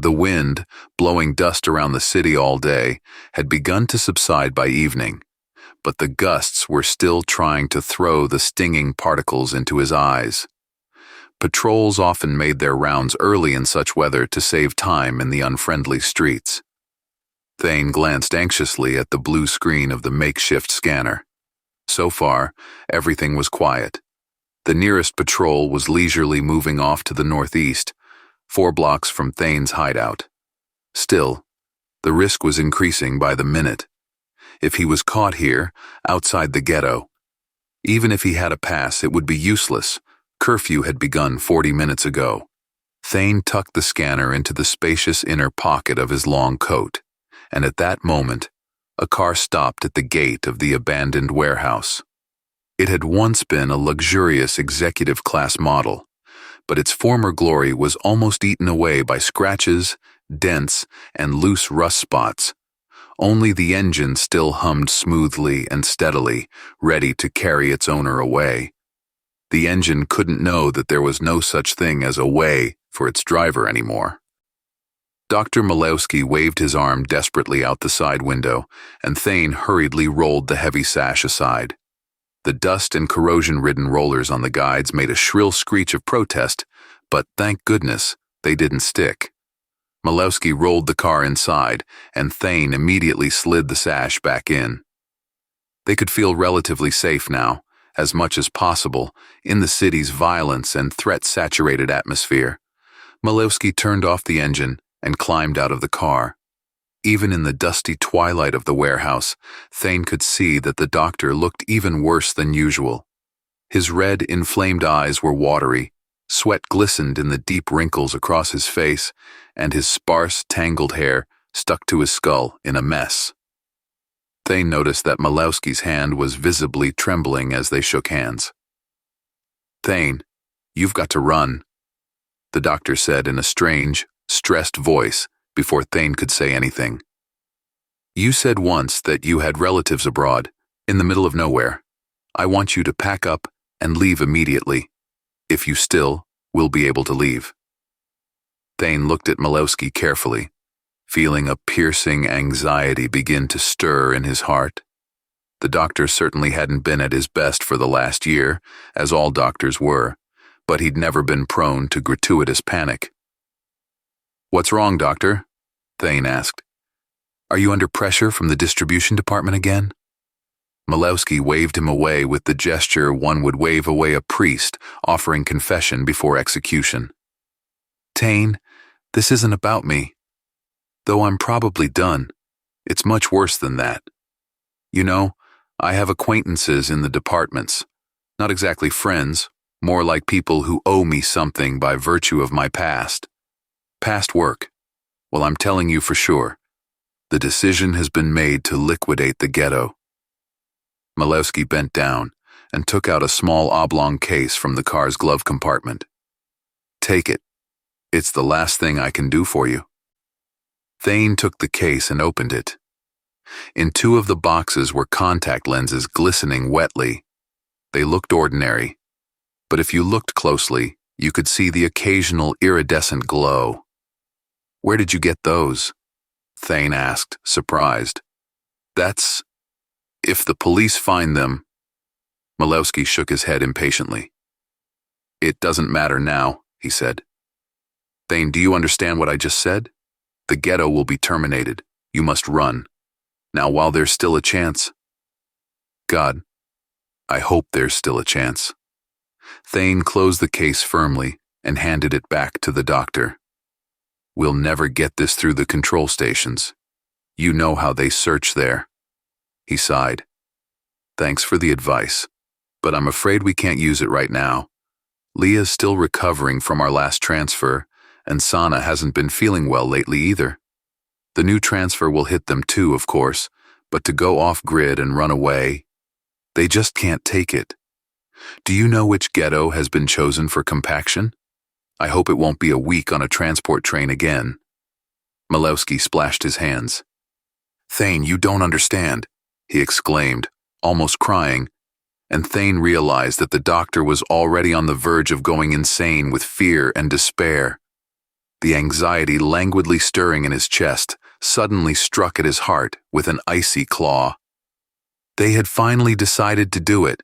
The wind, blowing dust around the city all day, had begun to subside by evening, but the gusts were still trying to throw the stinging particles into his eyes. Patrols often made their rounds early in such weather to save time in the unfriendly streets. Thane glanced anxiously at the blue screen of the makeshift scanner. So far, everything was quiet. The nearest patrol was leisurely moving off to the northeast, 4 blocks from Thane's hideout. Still, the risk was increasing by the minute. If he was caught here, outside the ghetto, even if he had a pass, it would be useless. Curfew had begun 40 minutes ago. Thane tucked the scanner into the spacious inner pocket of his long coat, and at that moment, a car stopped at the gate of the abandoned warehouse. It had once been a luxurious executive-class model, but its former glory was almost eaten away by scratches, dents, and loose rust spots. Only the engine still hummed smoothly and steadily, ready to carry its owner away. The engine couldn't know that there was no such thing as a way for its driver anymore. Dr. Milewski waved his arm desperately out the side window, and Thane hurriedly rolled the heavy sash aside. The dust and corrosion-ridden rollers on the guides made a shrill screech of protest, but thank goodness they didn't stick. Milewski rolled the car inside, and Thane immediately slid the sash back in. They could feel relatively safe now, as much as possible, in the city's violence and threat-saturated atmosphere. Milewski turned off the engine and climbed out of the car. Even in the dusty twilight of the warehouse, Thane could see that the doctor looked even worse than usual. His red, inflamed eyes were watery, sweat glistened in the deep wrinkles across his face, and his sparse, tangled hair stuck to his skull in a mess. Thane noticed that Milewski's hand was visibly trembling as they shook hands. "Thane, you've got to run," the doctor said in a strange, stressed voice before Thane could say anything. "You said once that you had relatives abroad, in the middle of nowhere. I want you to pack up and leave immediately, if you still will be able to leave." Thane looked at Milewski carefully, feeling a piercing anxiety begin to stir in his heart. The doctor certainly hadn't been at his best for the last year, as all doctors were, but he'd never been prone to gratuitous panic. "What's wrong, doctor?" Thane asked. "Are you under pressure from the distribution department again?" Milewski waved him away with the gesture one would wave away a priest offering confession before execution. "Thane, this isn't about me. Though I'm probably done, it's much worse than that. You know, I have acquaintances in the departments, not exactly friends, more like people who owe me something by virtue of my past. Past work. Well, I'm telling you for sure. The decision has been made to liquidate the ghetto." Milewski bent down and took out a small oblong case from the car's glove compartment. "Take it. It's the last thing I can do for you." Thane took the case and opened it. In 2 of the boxes were contact lenses glistening wetly. They looked ordinary, but if you looked closely, you could see the occasional iridescent glow. "Where did you get those?" Thane asked, surprised. "That's... if the police find them..." Milewski shook his head impatiently. "It doesn't matter now," he said. "Thane, do you understand what I just said? The ghetto will be terminated. You must run. Now, while there's still a chance..." "God, I hope there's still a chance." Thane closed the case firmly and handed it back to the doctor. "We'll never get this through the control stations. You know how they search there." He sighed. "Thanks for the advice, but I'm afraid we can't use it right now. Leah's still recovering from our last transfer, and Sana hasn't been feeling well lately either. The new transfer will hit them too, of course, but to go off-grid and run away, they just can't take it. Do you know which ghetto has been chosen for compaction? I hope it won't be a week on a transport train again." Milewski splashed his hands. "Thane, you don't understand," he exclaimed, almost crying, and Thane realized that the doctor was already on the verge of going insane with fear and despair. The anxiety languidly stirring in his chest suddenly struck at his heart with an icy claw. They had finally decided to do it.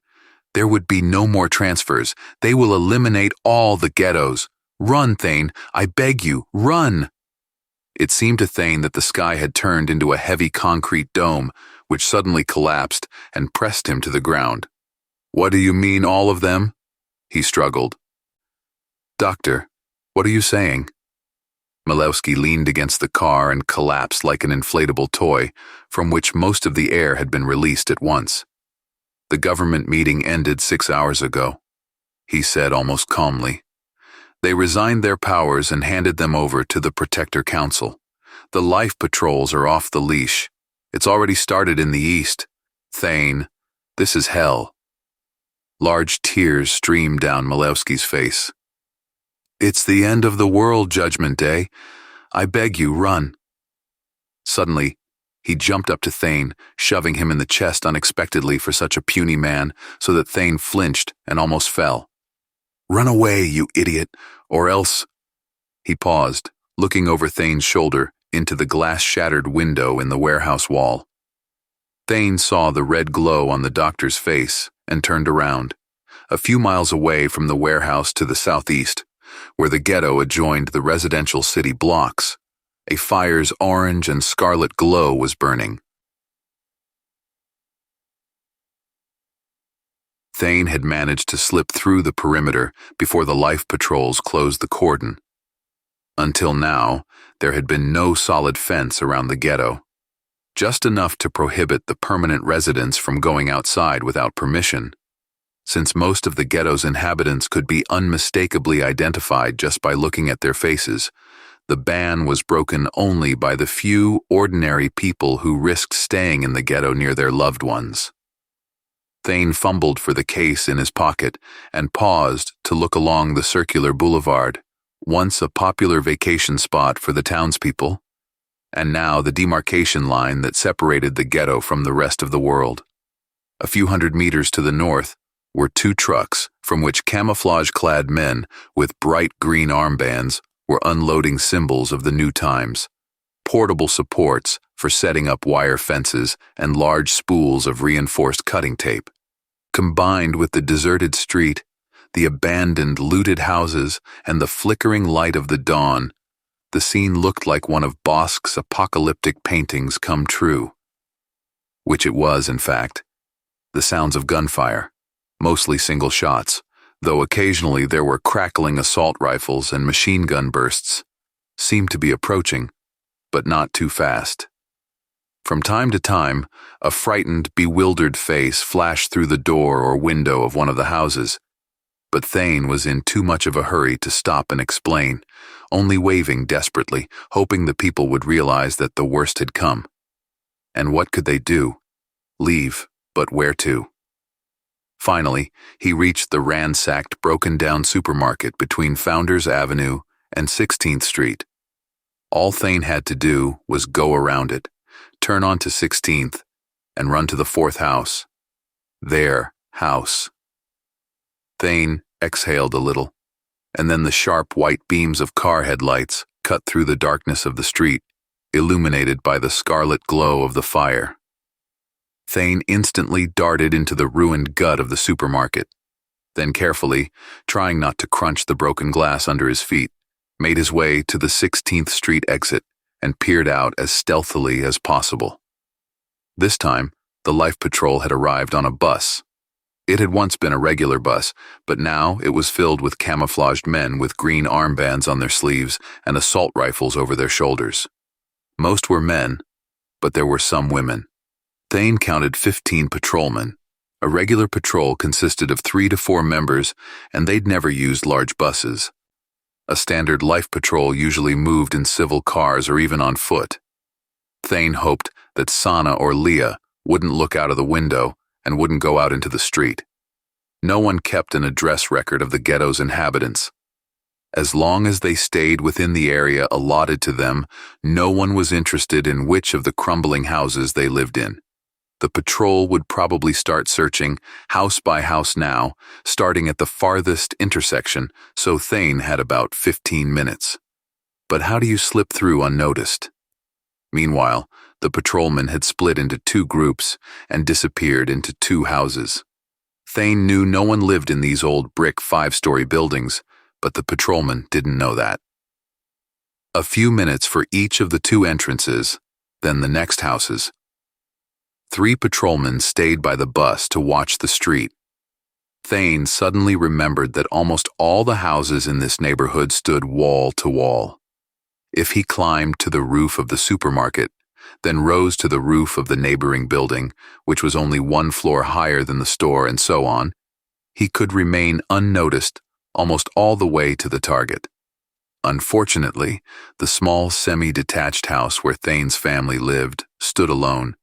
There would be no more transfers. They will eliminate all the ghettos. Run, Thane, I beg you, run! It seemed to Thane that the sky had turned into a heavy concrete dome, which suddenly collapsed and pressed him to the ground. What do you mean, all of them? He struggled. Doctor, what are you saying? Milewski leaned against the car and collapsed like an inflatable toy, from which most of the air had been released at once. The government meeting ended 6 hours ago, he said almost calmly. They resigned their powers and handed them over to the Protector Council. The life patrols are off the leash. It's already started in the east. Thane, this is hell. Large tears streamed down Milewski's face. It's the end of the world, Judgment Day. I beg you, run. Suddenly, he jumped up to Thane, shoving him in the chest unexpectedly for such a puny man, so that Thane flinched and almost fell. Run away, you idiot, or else... He paused, looking over Thane's shoulder into the glass-shattered window in the warehouse wall. Thane saw the red glow on the doctor's face and turned around, a few miles away from the warehouse to the southeast, where the ghetto adjoined the residential city blocks. A fire's orange and scarlet glow was burning. Thane had managed to slip through the perimeter before the life patrols closed the cordon. Until now, there had been no solid fence around the ghetto, just enough to prohibit the permanent residents from going outside without permission. Since most of the ghetto's inhabitants could be unmistakably identified just by looking at their faces, the ban was broken only by the few ordinary people who risked staying in the ghetto near their loved ones. Thane fumbled for the case in his pocket and paused to look along the circular boulevard, once a popular vacation spot for the townspeople, and now the demarcation line that separated the ghetto from the rest of the world. A few hundred meters to the north were 2 trucks from which camouflage-clad men with bright green armbands were unloading symbols of the new times, portable supports for setting up wire fences and large spools of reinforced cutting tape. Combined with the deserted street, the abandoned, looted houses, and the flickering light of the dawn, the scene looked like one of Bosque's apocalyptic paintings come true. Which it was, in fact. The sounds of gunfire, mostly single shots, though occasionally there were crackling assault rifles and machine gun bursts, seemed to be approaching, but not too fast. From time to time, a frightened, bewildered face flashed through the door or window of one of the houses, but Thane was in too much of a hurry to stop and explain, only waving desperately, hoping the people would realize that the worst had come. And what could they do? Leave, but where to? Finally, he reached the ransacked, broken-down supermarket between Founders Avenue and 16th Street. All Thane had to do was go around it, turn onto 16th, and run to the 4th house. Their house. Thane exhaled a little, and then the sharp white beams of car headlights cut through the darkness of the street, illuminated by the scarlet glow of the fire. Thane instantly darted into the ruined gut of the supermarket, then carefully, trying not to crunch the broken glass under his feet, made his way to the 16th Street exit and peered out as stealthily as possible. This time, the Life Patrol had arrived on a bus. It had once been a regular bus, but now it was filled with camouflaged men with green armbands on their sleeves and assault rifles over their shoulders. Most were men, but there were some women. Thane counted 15 patrolmen. A regular patrol consisted of 3 to 4 members, and they'd never used large buses. A standard life patrol usually moved in civil cars or even on foot. Thane hoped that Sana or Leah wouldn't look out of the window and wouldn't go out into the street. No one kept an address record of the ghetto's inhabitants. As long as they stayed within the area allotted to them, no one was interested in which of the crumbling houses they lived in. The patrol would probably start searching house by house now, starting at the farthest intersection, so Thane had about 15 minutes. But how do you slip through unnoticed? Meanwhile, the patrolmen had split into two groups and disappeared into two houses. Thane knew no one lived in these old brick 5-story buildings, but the patrolmen didn't know that. A few minutes for each of the two entrances, then the next houses. 3 patrolmen stayed by the bus to watch the street. Thane suddenly remembered that almost all the houses in this neighborhood stood wall to wall. If he climbed to the roof of the supermarket, then rose to the roof of the neighboring building, which was only 1 floor higher than the store, and so on, he could remain unnoticed almost all the way to the target. Unfortunately, the small semi-detached house where Thane's family lived stood alone,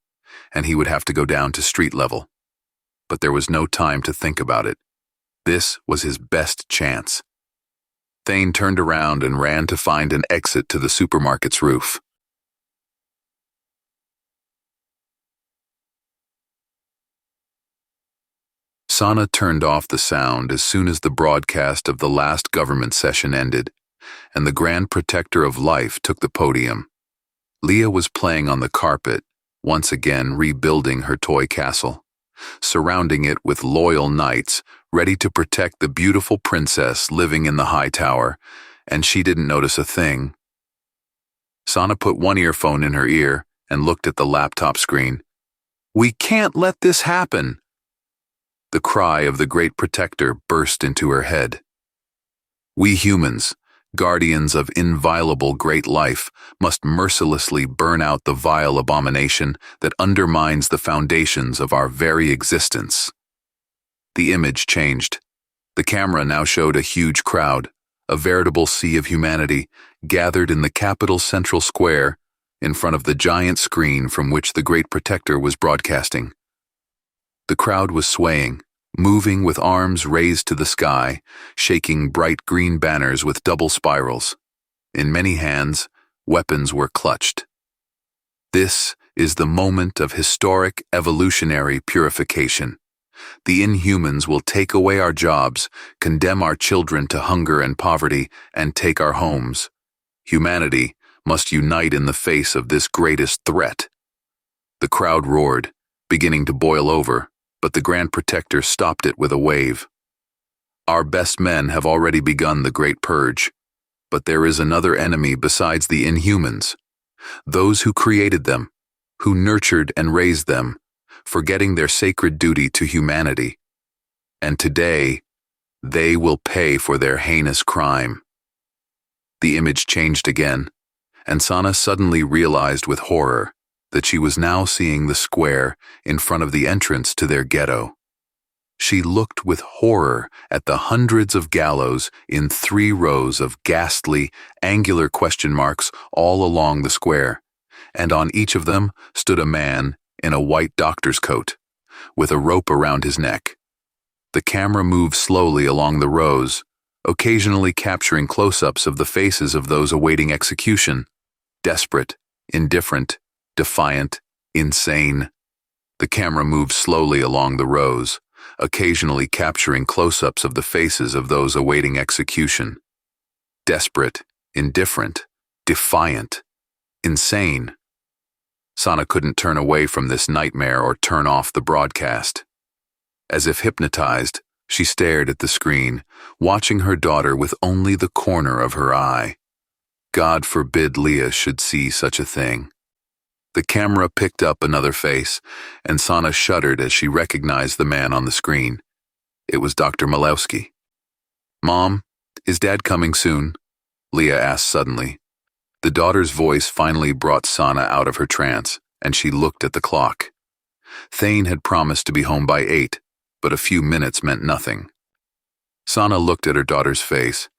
and he would have to go down to street level. But there was no time to think about it. This was his best chance. Thane turned around and ran to find an exit to the supermarket's roof. Sana turned off the sound as soon as the broadcast of the last government session ended, and the Grand Protector of Life took the podium. Leah was playing on the carpet, once again rebuilding her toy castle, surrounding it with loyal knights ready to protect the beautiful princess living in the high tower, and she didn't notice a thing. Sana put one earphone in her ear and looked at the laptop screen. "We can't let this happen!" The cry of the Great Protector burst into her head. "We humans, guardians of inviolable great life, must mercilessly burn out the vile abomination that undermines the foundations of our very existence." The image changed. The camera now showed a huge crowd, a veritable sea of humanity, gathered in the capital's central square, in front of the giant screen from which the Great Protector was broadcasting. The crowd was swaying, moving with arms raised to the sky, shaking bright green banners with double spirals. In many hands, weapons were clutched. This is the moment of historic evolutionary purification. The Inhumans will take away our jobs, condemn our children to hunger and poverty, and take our homes. Humanity must unite in the face of this greatest threat. The crowd roared, beginning to boil over, but the Grand Protector stopped it with a wave. "Our best men have already begun the Great Purge, but there is another enemy besides the Inhumans. Those who created them, who nurtured and raised them, forgetting their sacred duty to humanity. And today, they will pay for their heinous crime." The image changed again, and Sana suddenly realized with horror that she was now seeing the square in front of the entrance to their ghetto. She looked with horror at the hundreds of gallows in 3 rows of ghastly, angular question marks all along the square, and on each of them stood a man in a white doctor's coat, with a rope around his neck. The camera moved slowly along the rows, occasionally capturing close-ups of the faces of those awaiting execution. Desperate, indifferent, defiant, insane. The camera moved slowly along the rows, occasionally capturing close-ups of the faces of those awaiting execution. Desperate, indifferent, defiant, insane. Sana couldn't turn away from this nightmare or turn off the broadcast. As if hypnotized, she stared at the screen, watching her daughter with only the corner of her eye. God forbid Leah should see such a thing. The camera picked up another face, and Sana shuddered as she recognized the man on the screen. It was Dr. Malewski. "Mom, is Dad coming soon?" Leah asked suddenly. The daughter's voice finally brought Sana out of her trance, and she looked at the clock. Thane had promised to be home by 8, but a few minutes meant nothing. Sana looked at her daughter's face,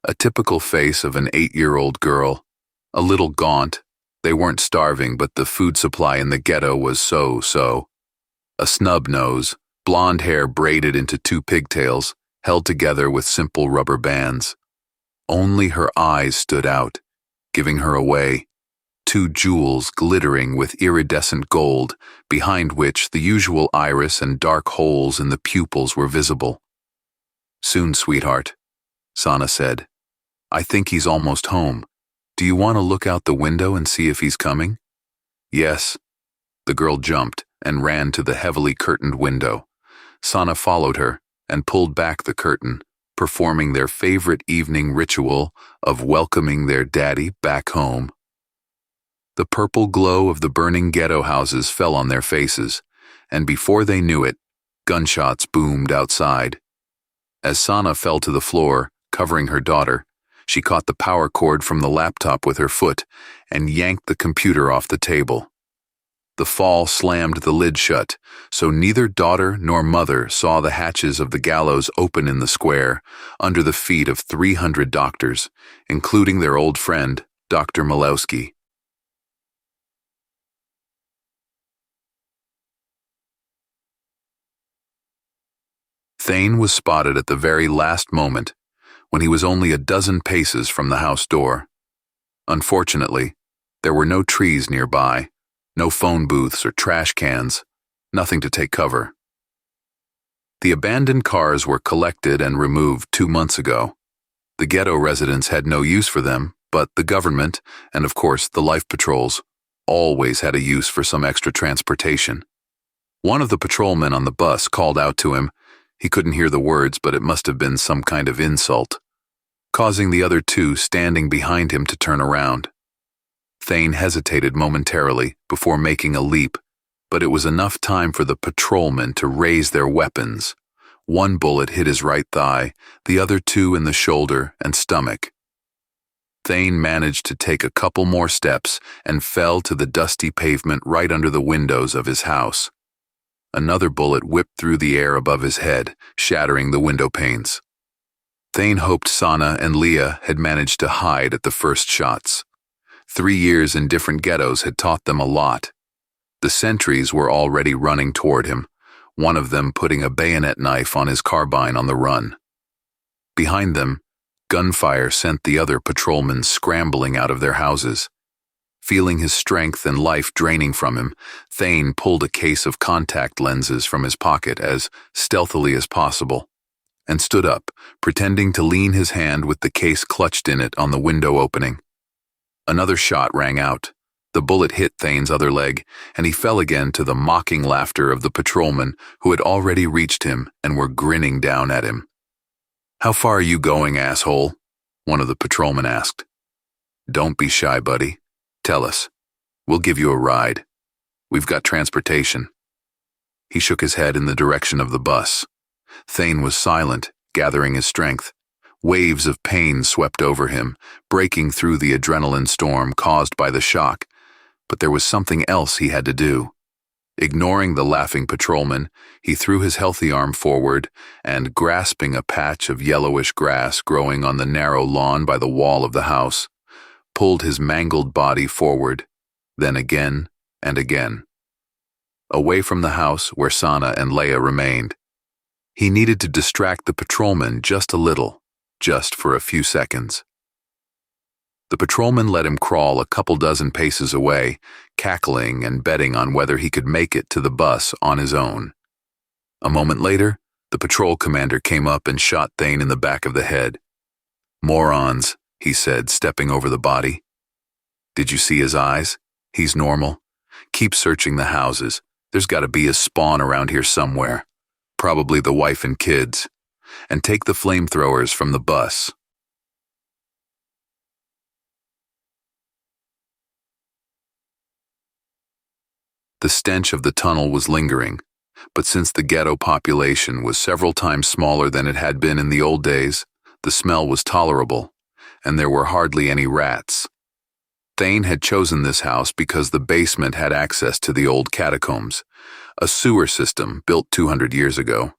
a typical face of an 8-year-old girl, a little gaunt. They weren't starving, but the food supply in the ghetto was so-so. A snub nose, blonde hair braided into 2 pigtails, held together with simple rubber bands. Only her eyes stood out, giving her away, 2 jewels glittering with iridescent gold, behind which the usual iris and dark holes in the pupils were visible. "Soon, sweetheart," Sana said. "I think he's almost home. Do you want to look out the window and see if he's coming? Yes. The girl jumped and ran to the heavily curtained window. Sana followed her and pulled back the curtain, performing their favorite evening ritual of welcoming their daddy back home. The purple glow of the burning ghetto houses fell on their faces, and before they knew it, gunshots boomed outside. As Sana fell to the floor, covering her daughter, she caught the power cord from the laptop with her foot and yanked the computer off the table. The fall slammed the lid shut, so neither daughter nor mother saw the hatches of the gallows open in the square under the feet of 300 doctors, including their old friend, Dr. Milewski. Thane was spotted at the very last moment, when he was only a dozen paces from the house door. Unfortunately, there were no trees nearby, no phone booths or trash cans, nothing to take cover. The abandoned cars were collected and removed 2 months ago. The ghetto residents had no use for them, but the government, and of course the life patrols, always had a use for some extra transportation. One of the patrolmen on the bus called out to him. He couldn't hear the words, but it must have been some kind of insult, causing the other two standing behind him to turn around. Thane hesitated momentarily before making a leap, but it was enough time for the patrolmen to raise their weapons. One bullet hit his right thigh, the other two in the shoulder and stomach. Thane managed to take a couple more steps and fell to the dusty pavement right under the windows of his house. Another bullet whipped through the air above his head, shattering the window panes. Thane hoped Sana and Leah had managed to hide at the first shots. 3 years in different ghettos had taught them a lot. The sentries were already running toward him, one of them putting a bayonet knife on his carbine on the run. Behind them, gunfire sent the other patrolmen scrambling out of their houses. Feeling his strength and life draining from him, Thane pulled a case of contact lenses from his pocket as stealthily as possible, and stood up, pretending to lean his hand with the case clutched in it on the window opening. Another shot rang out. The bullet hit Thane's other leg, and he fell again to the mocking laughter of the patrolmen who had already reached him and were grinning down at him. "How far are you going, asshole?" one of the patrolmen asked. "Don't be shy, buddy. Tell us. We'll give you a ride. We've got transportation." He shook his head in the direction of the bus. Thane was silent, gathering his strength. Waves of pain swept over him, breaking through the adrenaline storm caused by the shock, but there was something else he had to do. Ignoring the laughing patrolman, he threw his healthy arm forward and, grasping a patch of yellowish grass growing on the narrow lawn by the wall of the house, pulled his mangled body forward, then again and again. Away from the house where Sana and Leah remained. He needed to distract the patrolman just a little, just for a few seconds. The patrolman let him crawl a couple dozen paces away, cackling and betting on whether he could make it to the bus on his own. A moment later, the patrol commander came up and shot Thane in the back of the head. "Morons," he said, stepping over the body. "Did you see his eyes? He's normal. Keep searching the houses. There's got to be a spawn around here somewhere. Probably the wife and kids. And take the flamethrowers from the bus." The stench of the tunnel was lingering, but since the ghetto population was several times smaller than it had been in the old days, the smell was tolerable, and there were hardly any rats. Thane had chosen this house because the basement had access to the old catacombs, a sewer system built 200 years ago.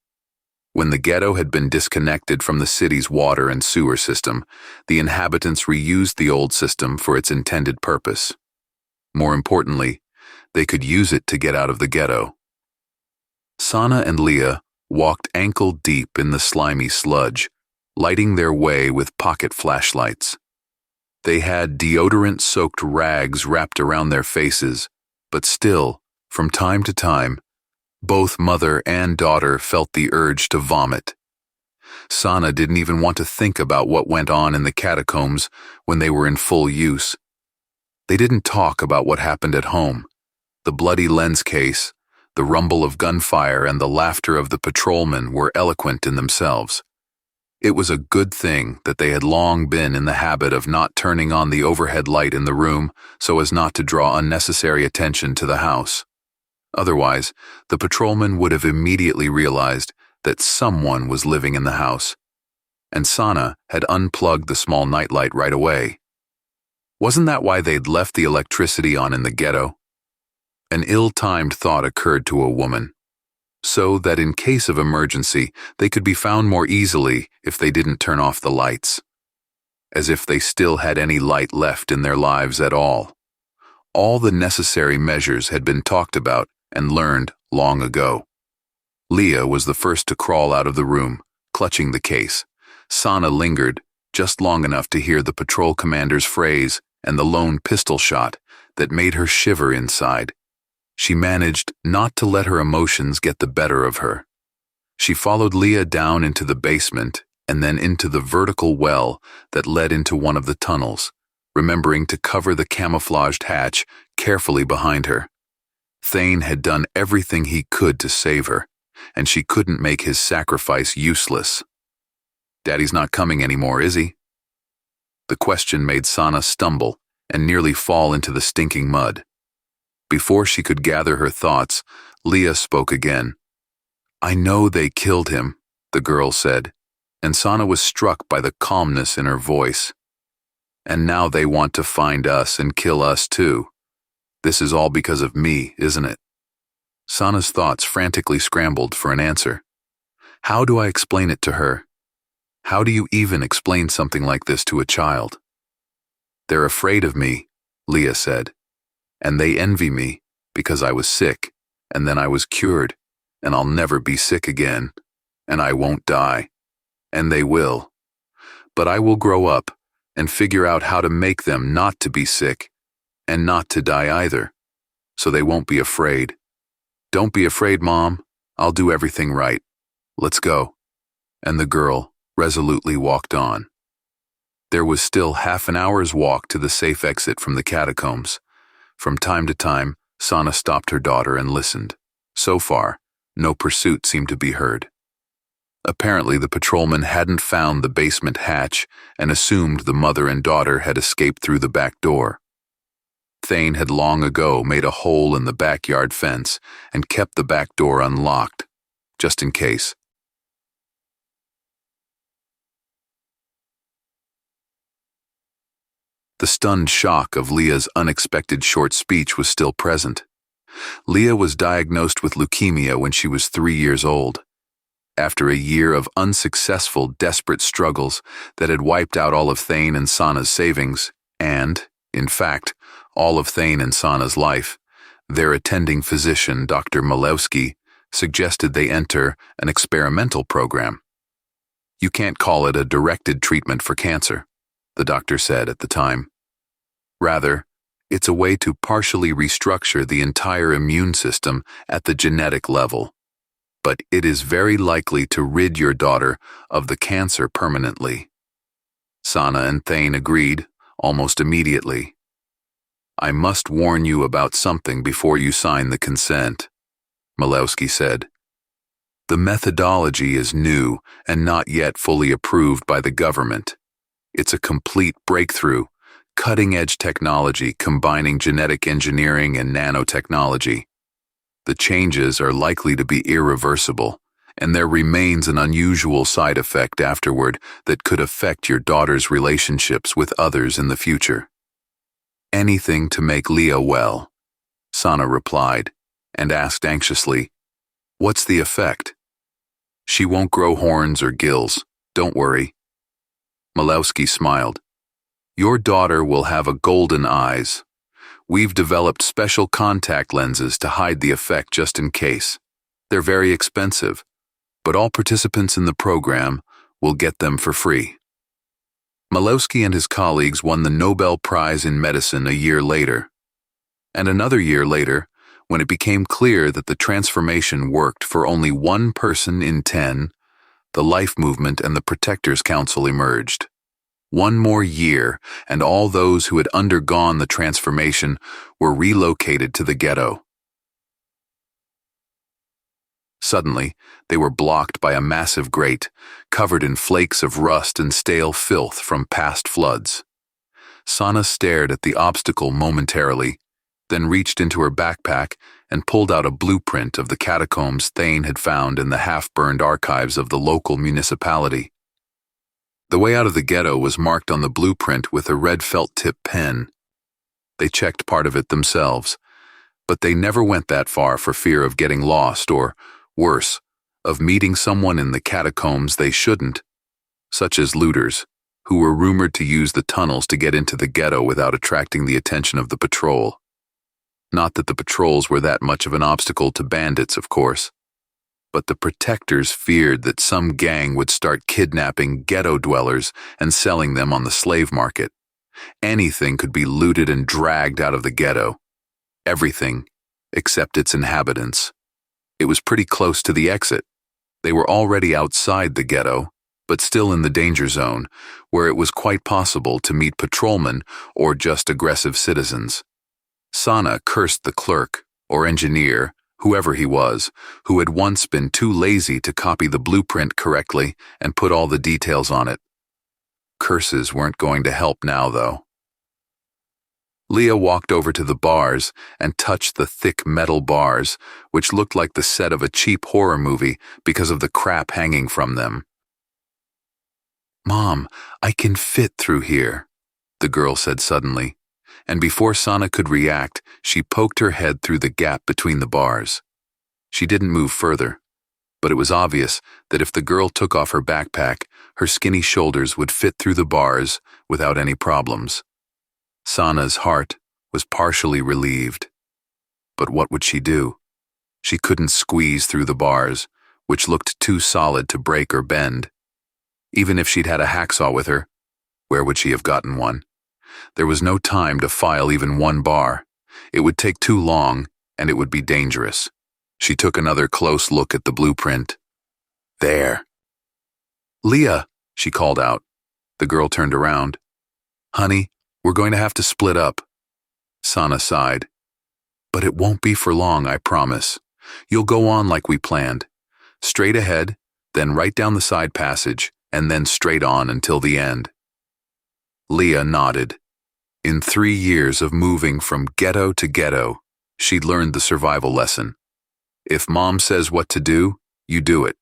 When the ghetto had been disconnected from the city's water and sewer system, the inhabitants reused the old system for its intended purpose. More importantly, they could use it to get out of the ghetto. Sana and Leah walked ankle-deep in the slimy sludge, lighting their way with pocket flashlights. They had deodorant-soaked rags wrapped around their faces, but still, from time to time, both mother and daughter felt the urge to vomit. Sana didn't even want to think about what went on in the catacombs when they were in full use. They didn't talk about what happened at home. The bloody lens case, the rumble of gunfire, and the laughter of the patrolmen were eloquent in themselves. It was a good thing that they had long been in the habit of not turning on the overhead light in the room so as not to draw unnecessary attention to the house. Otherwise, the patrolmen would have immediately realized that someone was living in the house, and Sana had unplugged the small nightlight right away. Wasn't that why they'd left the electricity on in the ghetto? An ill-timed thought occurred to a woman, so that in case of emergency, they could be found more easily if they didn't turn off the lights. As if they still had any light left in their lives at all. All the necessary measures had been talked about and learned long ago. Leah was the first to crawl out of the room, clutching the case. Sana lingered just long enough to hear the patrol commander's phrase and the lone pistol shot that made her shiver inside. She managed not to let her emotions get the better of her. She followed Leah down into the basement and then into the vertical well that led into one of the tunnels, remembering to cover the camouflaged hatch carefully behind her. Thane had done everything he could to save her, and she couldn't make his sacrifice useless. "Daddy's not coming anymore, is he?" The question made Sana stumble and nearly fall into the stinking mud. Before she could gather her thoughts, Leah spoke again. "I know they killed him," the girl said, and Sana was struck by the calmness in her voice. "And now they want to find us and kill us too. This is all because of me, isn't it?" Sana's thoughts frantically scrambled for an answer. How do I explain it to her? How do you even explain something like this to a child? "They're afraid of me," Leah said, "and they envy me because I was sick, and then I was cured, and I'll never be sick again, and I won't die, and they will. But I will grow up and figure out how to make them not to be sick, and not to die either, so they won't be afraid. Don't be afraid, Mom. I'll do everything right. Let's go." And the girl resolutely walked on. There was still half an hour's walk to the safe exit from the catacombs. From time to time, Sana stopped her daughter and listened. So far, no pursuit seemed to be heard. Apparently, the patrolman hadn't found the basement hatch and assumed the mother and daughter had escaped through the back door. Thane had long ago made a hole in the backyard fence and kept the back door unlocked, just in case. The stunned shock of Leah's unexpected short speech was still present. Leah was diagnosed with leukemia when she was 3 years old. After a year of unsuccessful, desperate struggles that had wiped out all of Thane and Sana's savings, and, in fact, all of Thane and Sana's life, their attending physician, Dr. Milewski, suggested they enter an experimental program. "You can't call it a directed treatment for cancer," the doctor said at the time. "Rather, it's a way to partially restructure the entire immune system at the genetic level. But it is very likely to rid your daughter of the cancer permanently." Sana and Thane agreed almost immediately. "I must warn you about something before you sign the consent," Milewski said. "The methodology is new and not yet fully approved by the government. It's a complete breakthrough, cutting-edge technology combining genetic engineering and nanotechnology. The changes are likely to be irreversible, and there remains an unusual side effect afterward that could affect your daughter's relationships with others in the future." "Anything to make Leah well," Sana replied, and asked anxiously, "What's the effect?" "She won't grow horns or gills, don't worry." Milewski smiled. "Your daughter will have a golden eyes. We've developed special contact lenses to hide the effect just in case. They're very expensive, but all participants in the program will get them for free." Milewski and his colleagues won the Nobel Prize in Medicine a year later. And another year later, when it became clear that the transformation worked for only 1 person in 10, The Life Movement and the Protectors Council emerged. One more year, and all those who had undergone the transformation were relocated to the ghetto. Suddenly, they were blocked by a massive grate, covered in flakes of rust and stale filth from past floods. Sana stared at the obstacle momentarily, then reached into her backpack and pulled out a blueprint of the catacombs Thane had found in the half-burned archives of the local municipality. The way out of the ghetto was marked on the blueprint with a red felt-tip pen. They checked part of it themselves, but they never went that far for fear of getting lost or, worse, of meeting someone in the catacombs they shouldn't, such as looters, who were rumored to use the tunnels to get into the ghetto without attracting the attention of the patrol. Not that the patrols were that much of an obstacle to bandits, of course, but the protectors feared that some gang would start kidnapping ghetto dwellers and selling them on the slave market. Anything could be looted and dragged out of the ghetto. Everything, except its inhabitants. It was pretty close to the exit. They were already outside the ghetto, but still in the danger zone, where it was quite possible to meet patrolmen or just aggressive citizens. Sana cursed the clerk, or engineer, whoever he was, who had once been too lazy to copy the blueprint correctly and put all the details on it. Curses weren't going to help now, though. Leah walked over to the bars and touched the thick metal bars, which looked like the set of a cheap horror movie because of the crap hanging from them. "Mom, I can fit through here," the girl said suddenly, and before Sana could react, she poked her head through the gap between the bars. She didn't move further, but it was obvious that if the girl took off her backpack, her skinny shoulders would fit through the bars without any problems. Sana's heart was partially relieved. But what would she do? She couldn't squeeze through the bars, which looked too solid to break or bend. Even if she'd had a hacksaw with her, where would she have gotten one? There was no time to file even one bar. It would take too long, and it would be dangerous. She took another close look at the blueprint. There. "Leah," she called out. The girl turned around. "Honey, we're going to have to split up." Sana sighed. "But it won't be for long, I promise. You'll go on like we planned. Straight ahead, then right down the side passage, and then straight on until the end." Leah nodded. In 3 years of moving from ghetto to ghetto, she'd learned the survival lesson. If Mom says what to do, you do it.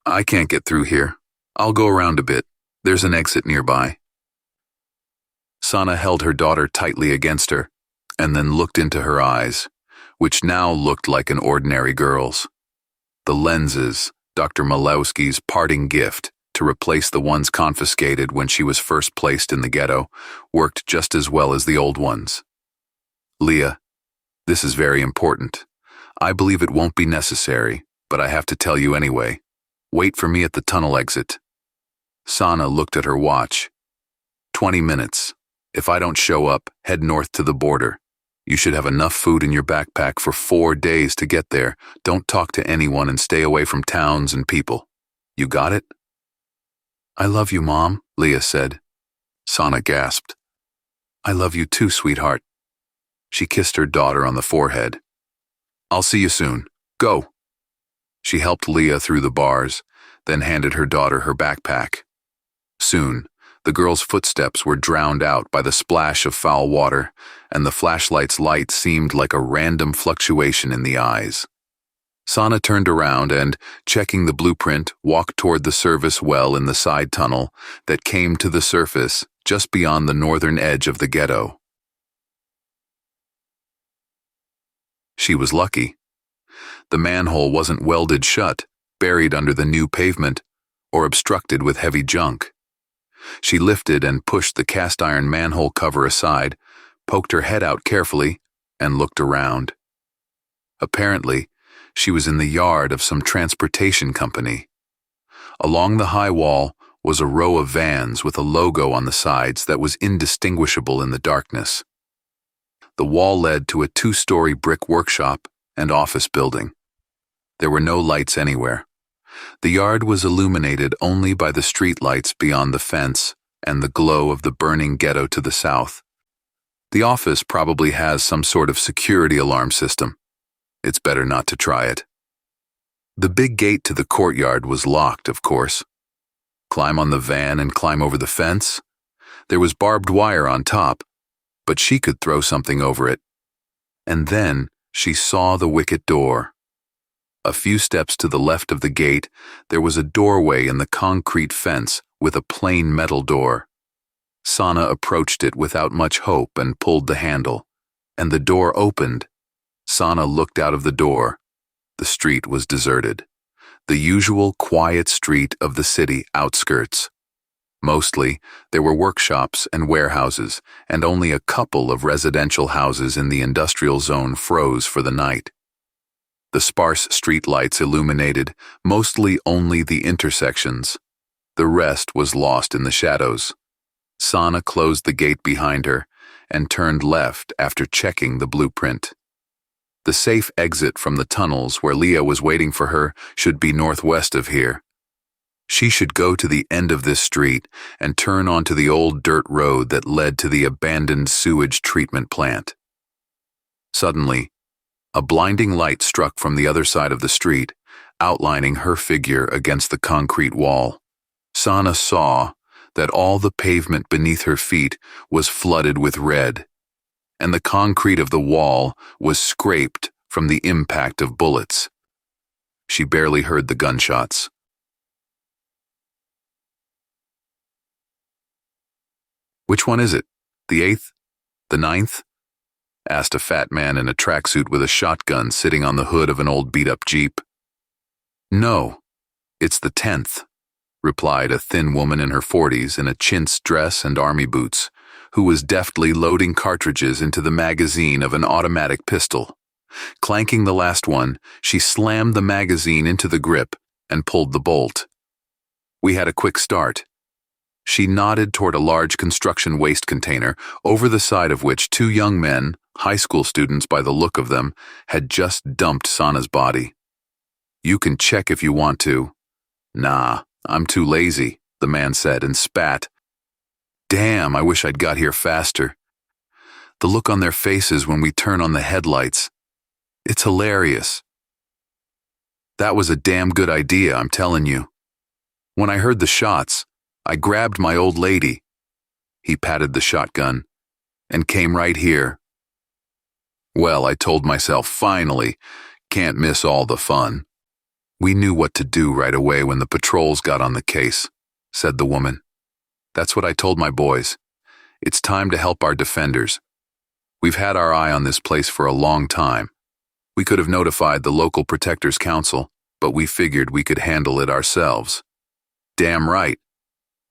"I can't get through here. I'll go around a bit. There's an exit nearby." Sana held her daughter tightly against her, and then looked into her eyes, which now looked like an ordinary girl's. The lenses, Dr. Malowski's parting gift to replace the ones confiscated when she was first placed in the ghetto, worked just as well as the old ones. "Leah, this is very important. I believe it won't be necessary, but I have to tell you anyway. Wait for me at the tunnel exit." Sana looked at her watch. 20 minutes. If I don't show up, head north to the border. You should have enough food in your backpack for 4 days to get there. Don't talk to anyone and stay away from towns and people. You got it?" "I love you, Mom," Leah said. Sana gasped. "I love you too, sweetheart." She kissed her daughter on the forehead. "I'll see you soon. Go." She helped Leah through the bars, then handed her daughter her backpack. Soon, the girl's footsteps were drowned out by the splash of foul water, and the flashlight's light seemed like a random fluctuation in the eyes. Sana turned around and, checking the blueprint, walked toward the service well in the side tunnel that came to the surface just beyond the northern edge of the ghetto. She was lucky. The manhole wasn't welded shut, buried under the new pavement, or obstructed with heavy junk. She lifted and pushed the cast-iron manhole cover aside, poked her head out carefully, and looked around. Apparently, she was in the yard of some transportation company. Along the high wall was a row of vans with a logo on the sides that was indistinguishable in the darkness. The wall led to a 2-story brick workshop and office building. There were no lights anywhere. The yard was illuminated only by the streetlights beyond the fence and the glow of the burning ghetto to the south. The office probably has some sort of security alarm system. It's better not to try it. The big gate to the courtyard was locked, of course. Climb on the van and climb over the fence? There was barbed wire on top, but she could throw something over it. And then she saw the wicket door. A few steps to the left of the gate, there was a doorway in the concrete fence with a plain metal door. Sana approached it without much hope and pulled the handle, and the door opened. Sana looked out of the door. The street was deserted. The usual quiet street of the city outskirts. Mostly, there were workshops and warehouses, and only a couple of residential houses in the industrial zone froze for the night. The sparse streetlights illuminated mostly only the intersections. The rest was lost in the shadows. Sana closed the gate behind her and turned left after checking the blueprint. The safe exit from the tunnels where Leah was waiting for her should be northwest of here. She should go to the end of this street and turn onto the old dirt road that led to the abandoned sewage treatment plant. Suddenly, a blinding light struck from the other side of the street, outlining her figure against the concrete wall. Sana saw that all the pavement beneath her feet was flooded with red, and the concrete of the wall was scraped from the impact of bullets. She barely heard the gunshots. "Which one is it? The 8th? The 9th?" asked a fat man in a tracksuit with a shotgun sitting on the hood of an old beat-up Jeep. "No, it's the 10th, replied a thin woman in her 40s in a chintz dress and army boots, who was deftly loading cartridges into the magazine of an automatic pistol. Clanking the last one, she slammed the magazine into the grip and pulled the bolt. "We had a quick start." She nodded toward a large construction waste container, over the side of which 2 young men, high school students by the look of them, had just dumped Sana's body. "You can check if you want to." "Nah, I'm too lazy," the man said and spat. "Damn, I wish I'd got here faster." The look on their faces when we turn on the headlights. It's hilarious. "That was a damn good idea, I'm telling you. When I heard the shots, I grabbed my old lady," he patted the shotgun, "and came right here. Well, I told myself, finally, can't miss all the fun." "We knew what to do right away when the patrols got on the case," said the woman. "That's what I told my boys. It's time to help our defenders. We've had our eye on this place for a long time. We could have notified the local Protectors Council, but we figured we could handle it ourselves." "Damn right."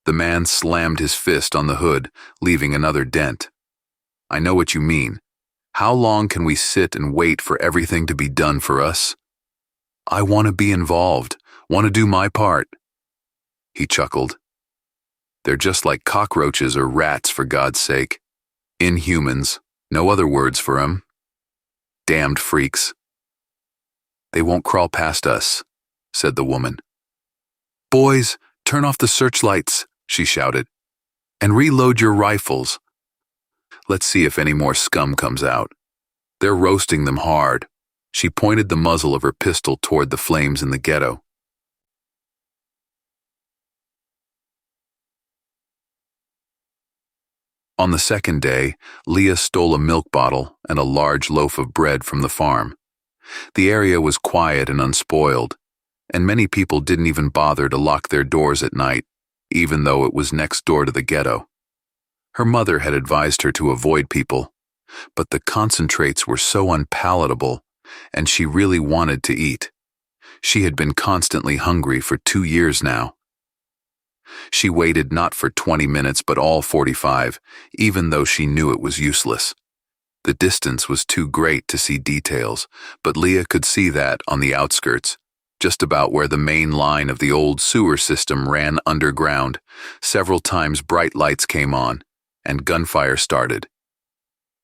The man slammed his fist on the hood, leaving another dent. "I know what you mean. How long can we sit and wait for everything to be done for us? I want to be involved, want to do my part." He chuckled. "They're just like cockroaches or rats, for God's sake. Inhumans, no other words for 'em. Damned freaks." "They won't crawl past us," said the woman. "Boys, turn off the searchlights," she shouted, "and reload your rifles. Let's see if any more scum comes out. They're roasting them hard." She pointed the muzzle of her pistol toward the flames in the ghetto. On the second day, Leah stole a milk bottle and a large loaf of bread from the farm. The area was quiet and unspoiled, and many people didn't even bother to lock their doors at night, even though it was next door to the ghetto. Her mother had advised her to avoid people, but the concentrates were so unpalatable, and she really wanted to eat. She had been constantly hungry for 2 years now. She waited not for 20 minutes but all 45, even though she knew it was useless. The distance was too great to see details, but Leah could see that on the outskirts, just about where the main line of the old sewer system ran underground, several times bright lights came on, and gunfire started.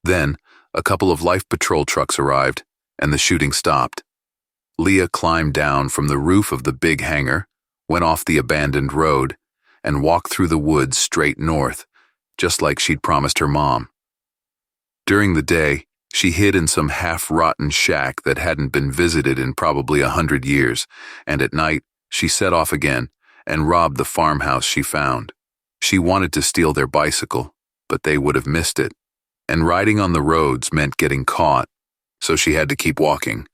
Then, a couple of life patrol trucks arrived, and the shooting stopped. Leah climbed down from the roof of the big hangar, went off the abandoned road, and walked through the woods straight north, just like she'd promised her mom. During the day, she hid in some half-rotten shack that hadn't been visited in probably 100 years, and at night, she set off again and robbed the farmhouse she found. She wanted to steal their bicycle, but they would have missed it, and riding on the roads meant getting caught, so she had to keep walking.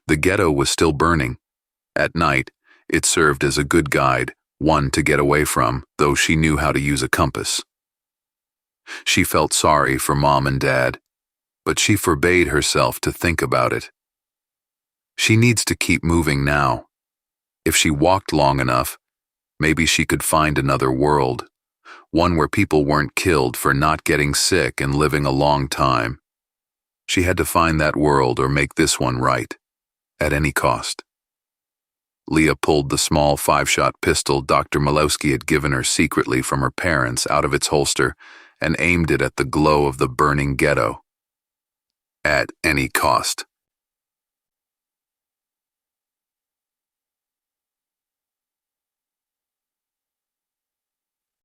The ghetto was still burning. At night, it served as a good guide, one to get away from, though she knew how to use a compass. She felt sorry for Mom and Dad, but she forbade herself to think about it. She needs to keep moving now. If she walked long enough, maybe she could find another world, one where people weren't killed for not getting sick and living a long time. She had to find that world or make this one right, at any cost. Leah pulled the small 5-shot pistol Dr. Malowski had given her secretly from her parents out of its holster and aimed it at the glow of the burning ghetto. At any cost.